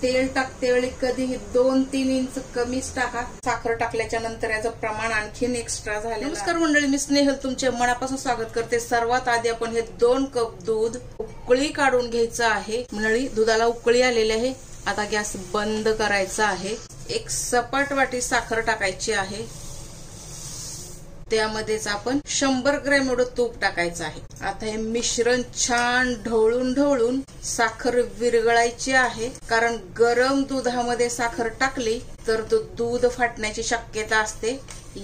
तेल टाकते वेळी कधीही 2-3 इंच कमीच टाका. साखर टाकल्याच्या नंतर याचं प्रमाण आणखीन एक्स्ट्रा झाले. नमस्कार मंडळी, मी स्नेहल तुमचे मनापासून स्वागत करते. सर्वात आधी आपण हे 2 कप दूध उकळी काढून घ्यायचं आहे. मंडळी दुधाला उकळी आलेली आहे. आता गॅस बंद करायचा आहे. एक सपाट वाटी साखर टाकायची आहे. त्यामध्येच आपण 100 ग्रॅम एवढं तूप टाकायचं आहे. आता हे मिश्रण छान ढवळून ढवळून साखर विरघळायची आहे. कारण गरम दुधामध्ये साखर टाकली तर दूध फाटण्याची शक्यता असते.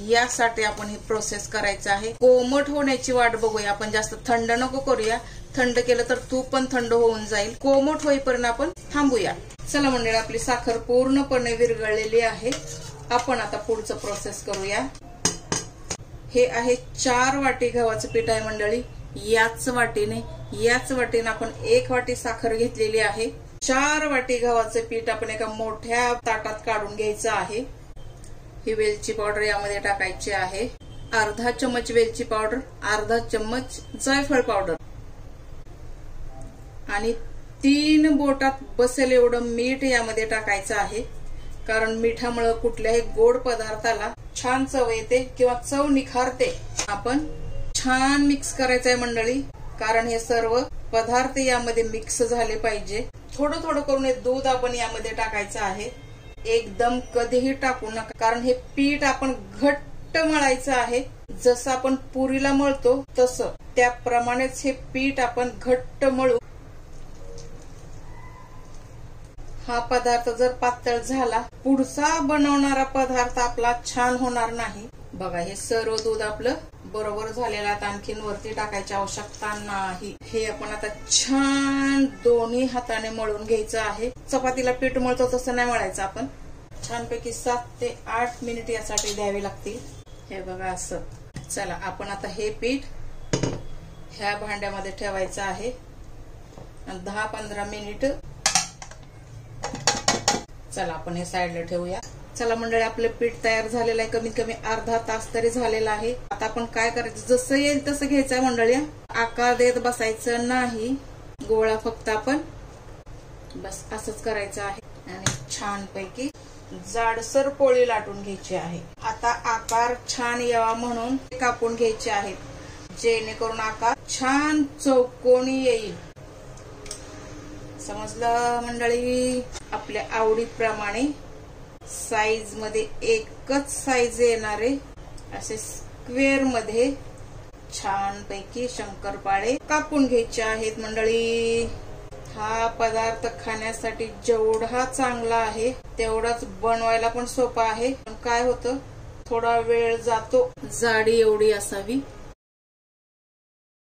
यासाठी आपण ही प्रोसेस करायचं आहे. कोमट होण्याची वाट बघूया आपण, जास्त थंड नको करूया. थंड केलं तर तूप पण थंड होऊन जाईल. कोमट होईपर्यंत आपण थांबूया. चला मंडळी, आपली साखर पूर्णपणे विरघळलेली आहे. आपण आता पुढचं प्रोसेस करूया. हे आहे 4 वाटी गव्हाचं पीठ आहे मंडळी. याच वाटीने आपण 1 वाटी साखर घेतलेली आहे. 4 वाटी गव्हाचं पीठ आपण एका मोठ्या ताटात काढून घ्यायचं आहे. ही वेलची पावडर यामध्ये टाकायची आहे. अर्धा चम्मच वेलची पावडर, अर्धा चम्मच जायफळ पावडर आणि 3 बोटात बसेल एवढं मीठ यामध्ये टाकायचं आहे. कारण मिठामुळे कुठल्याही गोड पदार्थाला छान चव येते किंवा चव निखारते. आपण छान मिक्स करायचं आहे मंडळी, कारण हे सर्व पदार्थ यामध्ये मिक्स झाले पाहिजे. थोडं थोडं करून हे दूध आपण यामध्ये टाकायचं आहे. एकदम कधीही टाकू नका, कारण हे पीठ आपण घट्ट मळायचं आहे. जसं आपण पुरीला मळतो तसं त्याप्रमाणेच हे पीठ आपण घट्ट मळू. हा पदार्थ जर पातळ झाला, पुढचा बनवणारा पदार्थ आपला छान होणार नाही. बघा, हे सर्व दूध आपलं बरोबर झालेलं आहे. आणखीन वरती टाकायची आवश्यकता नाही. हे आपण आता छान दोन्ही हाताने मळून घ्यायचं आहे. चपातीला पीठ मळतो तसं नाही मळायचं आपण. छानपैकी 7 ते 8 मिनिट यासाठी द्यावे लागतील. हे बघा असं. चला, आपण आता हे पीठ ह्या भांड्यामध्ये ठेवायचं आहे. 10-15 मिनिट चला आपण हे साईडला ठेवूया. चला मंडळी, आपलं पीठ तयार झालेलं आहे. कमीत कमी अर्धा तास तरी झालेला आहे. आता आपण काय करायचं, जसं येईल तसं घ्यायचं आहे मंडळी. आकार देत बसायचं नाही. गोळा फक्त आपण बस असंच करायचं आहे आणि छानपैकी जाडसर पोळी लाटून घ्यायची आहे. आता आकार छान यावा म्हणून कापून घ्यायचे आहेत, जेणेकरून आकार छान चौकोनी येईल. समजलं मंडळी? आपल्या आवडीप्रमाणे साईज मध्ये एकच साईज येणारे असे स्क्वेअर मध्ये छानपैकी शंकरपाळे कापून घ्यायचे आहेत मंडळी. हा पदार्थ खाण्यासाठी जेवढा चांगला आहे तेवढाच बनवायला पण सोपा आहे. पण काय होतं, थोडा वेळ जातो. जाडी एवढी असावी.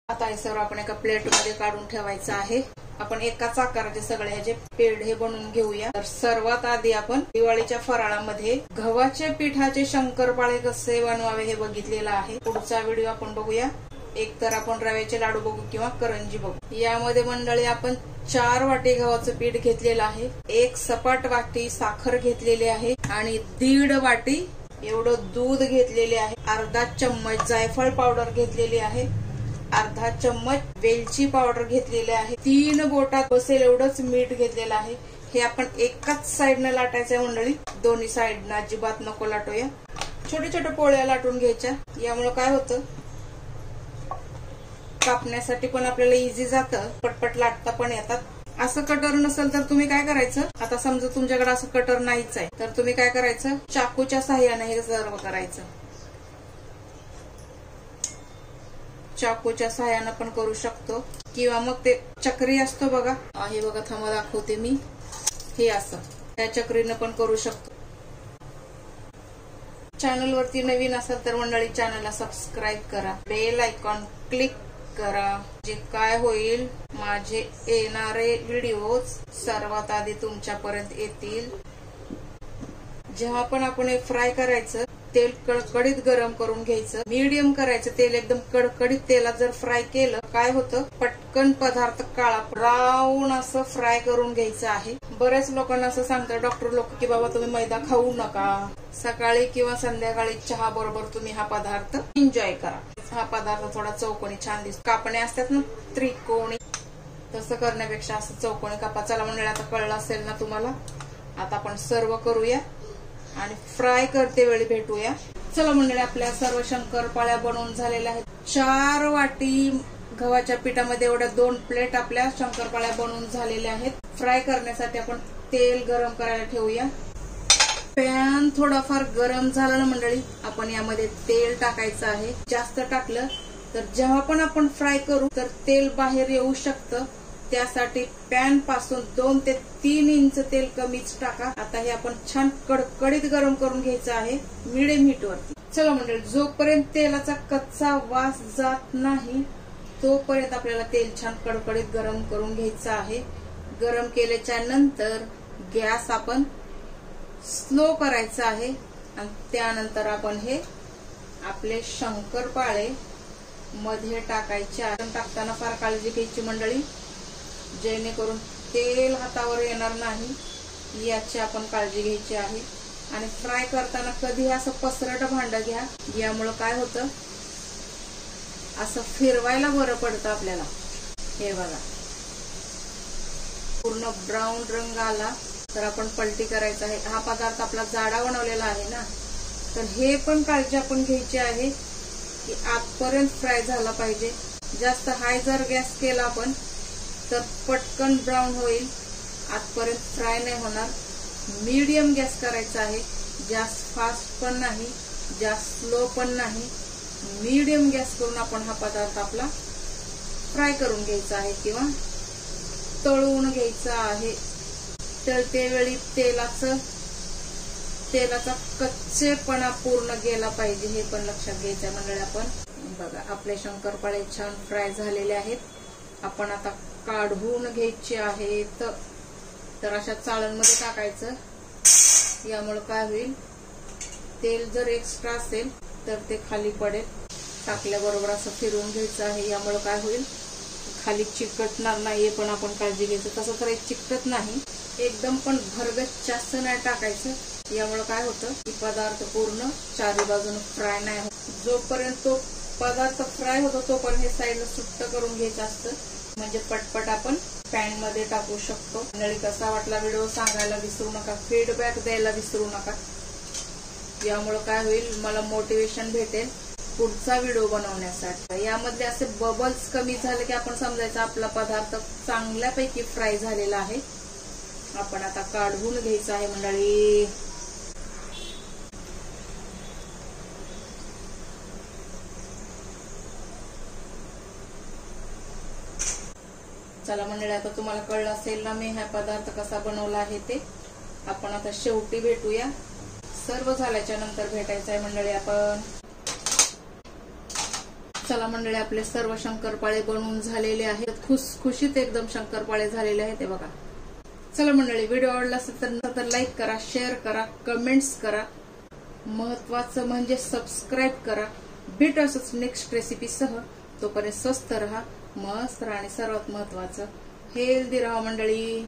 आता हे सर्व आपण एका प्लेट मध्ये काढून ठेवायचं आहे. आपण एकाच आकाराचे सगळे ह्याचे पेढे बनवून घेऊया. तर सर्वात आधी आपण दिवाळीच्या फराळामध्ये गव्हाच्या पिठाचे शंकरपाळे कसे बनवावे हे बघितलेलं आहे. पुढचा व्हिडिओ आपण बघूया. एक तर आपण रव्याचे लाडू बघू किंवा करंजी बघू. यामध्ये मंडळी आपण 4 वाटी गव्हाचं पीठ घेतलेलं आहे. 1 सपाट वाटी साखर घेतलेली आहे आणि 1.5 वाटी एवढं दूध घेतलेले आहे. अर्धा चम्मच जायफळ पावडर घेतलेली आहे. अर्धा चम्मच वेलची पावडर घेतलेली आहे. 3 बोटात बसेल एवढंच मीठ घेतलेलं आहे. हे आपण एकाच साईडनं लाटायचं आहे मंडळी. दोन्ही साईडनं अजिबात नको लाटूया. छोटे छोटे पोळ्या लाटून घ्यायच्या. यामुळे काय होतं, कापण्यासाठी पण आपल्याला इझी जातं, पटपट लाटता पण येतात. असं कटर नसेल तर तुम्ही काय करायचं, आता समजा तुमच्याकडे असं कटर नाहीच आहे तर तुम्ही काय करायचं, चाकूच्या साह्याने हे सर्व करायचं. चाकूच्या साह्यानं पण करू शकतो किंवा मग ते चक्री असतो बघा, हे बघा थांबा दाखवते मी. हे असं त्या चक्रीनं पण करू शकतो. चॅनल वरती नवीन असेल तर मंडळी चॅनलला सबस्क्राईब करा, बेल आयकॉन क्लिक करा. जे काय होईल, माझे येणारे व्हिडिओज सर्वात आधी तुमच्यापर्यंत येतील. जेव्हा पण आपण हे फ्राय करायचं, तेल कडकडीत गरम करून घ्यायचं. मीडियम करायचं तेल, एकदम कडकडीत तेलात जर फ्राय केलं काय होतं, पटकन पदार्थ काळा ब्राऊन असं फ्राय करून घ्यायचं आहे. बऱ्याच लोकांना असं सांगतात डॉक्टर लोक की बाबा तुम्ही मैदा खाऊ नका, सकाळी किंवा संध्याकाळी चहा बरोबर तुम्ही हा पदार्थ एन्जॉय करा. हा पदार्थ थोडा चौकोनी छान दिसतो. कापण्या असतात ना त्रिकोणी, तसं करण्यापेक्षा असं चौकोनी कापा. चला मंडळी, आता कळलं असेल ना तुम्हाला. आता आपण सर्व करूया आणि फ्राय करते वेळी भेटूया. चला मंडळी, आपल्या सर्व शंकरपाळ्या बनवून झालेल्या आहेत. 4 वाटी गव्हाच्या पिठामध्ये एवढ्या 2 प्लेट आपल्या शंकरपाळ्या बनवून झालेल्या आहेत. फ्राय करण्यासाठी आपण तेल गरम करायला ठेवूया. पॅन थोडाफार गरम झाला ना मंडळी, आपण यामध्ये तेल टाकायचं आहे. जास्त टाकलं तर जेव्हा पण आपण फ्राय करू तर तेल बाहेर येऊ शकतं. त्यासाठी पॅन पासून 2 ते 3 इंच तेल कमीच टाका. आता हे आपण छान कडकडीत गरम करून घ्यायचं आहे मिडियम हीट वरती. चला मंडळी, जोपर्यंत तेलाचा कच्चा वास जात नाही तोपर्यंत आपल्याला तेल छान कडकडीत गरम करून घ्यायचं आहे. गरम केल्याच्या नंतर गॅस आपण स्लो करायचा आहे आणि त्यानंतर आपण हे आपले शंकरपाळे मध्ये टाकायचे. टाकताना फार काळजी घ्यायची मंडळी, जेणेकरून तेल हातावर येणार नाही याची आपण काळजी घ्यायची आहे. आणि फ्राय करताना कधी असं पसरट भांड घ्या, यामुळे काय होतं असं फिरवायला बरं पडतं आपल्याला. हे बघा, पूर्ण ब्राऊन रंग आला तर आपण पलटी करायचा आहे. हा पदार्थ आपला जाडा बनवलेला आहे ना, तर हे पण काळजी आपण घ्यायची आहे की आतपर्यंत फ्राय झाला पाहिजे. जास्त हाय जर गॅस केला आपण तर पटकन ब्राऊन होईल, आतपर्यंत फ्राय नाही होणार. मीडियम गॅस करायचा आहे, जास्त फास्ट पण नाही जास्त स्लो पण नाही. मीडियम गॅस करून आपण हा पदार्थ आपला फ्राय करून घ्यायचा आहे किंवा तळून घ्यायचा आहे. तळते वेळी तेलाचा कच्चेपणा पूर्ण गेला पाहिजे, हे पण लक्षात घ्यायचं मंडळी. आपण बघा, आपले शंकरपाळे छान फ्राय झालेले आहेत. आपण आता काढून घ्यायचे आहेत. तर अशा चाळणमध्ये टाकायचं. यामुळे काय होईल, तेल जर एक्स्ट्रा असेल तर ते खाली पडेल. टाकल्याबरोबर असं फिरवून घ्यायचं आहे. यामुळे काय होईल, खाली चिकटणार नाही, पण आपण काळजी घ्यायचं. तसं तर चिकटत नाही एकदम, पण भरगच्च जास्त नाही टाकायचं. यामुळे काय होतं की पदार्थ पूर्ण चारी बाजूने फ्राय नाही होत. जोपर्यंत तो पदार्थ फ्राय होतो तोपर्यंत हे साईडला सुट्ट करून घ्यायचं असतं, म्हणजे पटपट आपण पॅन मध्ये टाकू शकतो. मंडळी, कसा वाटला व्हिडिओ सांगायला विसरू नका, फीडबॅक द्यायला विसरू नका. यामुळे काय होईल, मला मोटिवेशन भेटेल पुढचा व्हिडिओ बनवण्यासाठी. यामधले असे बबल्स कमी झाले की आपण समजायचं आपला पदार्थ चांगल्यापैकी फ्राय झालेला आहे. आपण आता काढून घ्यायचं आहे मंडळी. चला मंडळी, आता तुम्हाला कळलं असेल ना मी हा पदार्थ कसा बनवला आहे ते. आपण आता शेवटी भेटूया. सर्व झाल्याच्या नंतर भेटायचं आहे मंडळी आपण. चला मंडळी, आपले सर्व शंकरपाळे बनवून झालेले आहेत. खुसखुशीत एकदम शंकरपाळे झालेले आहेत, ते बघा. चला मंडळी, व्हिडिओ आवडला असेल तर लाईक करा, शेअर करा, कमेंट्स करा. महत्वाचं म्हणजे सबस्क्राईब करा. भेटू असंच नेक्स्ट रेसिपी सह. तोपर्यंत स्वस्त राहा, मस्त राहा आणि सर्वात महत्वाचं हेल्दी राहा मंडळी.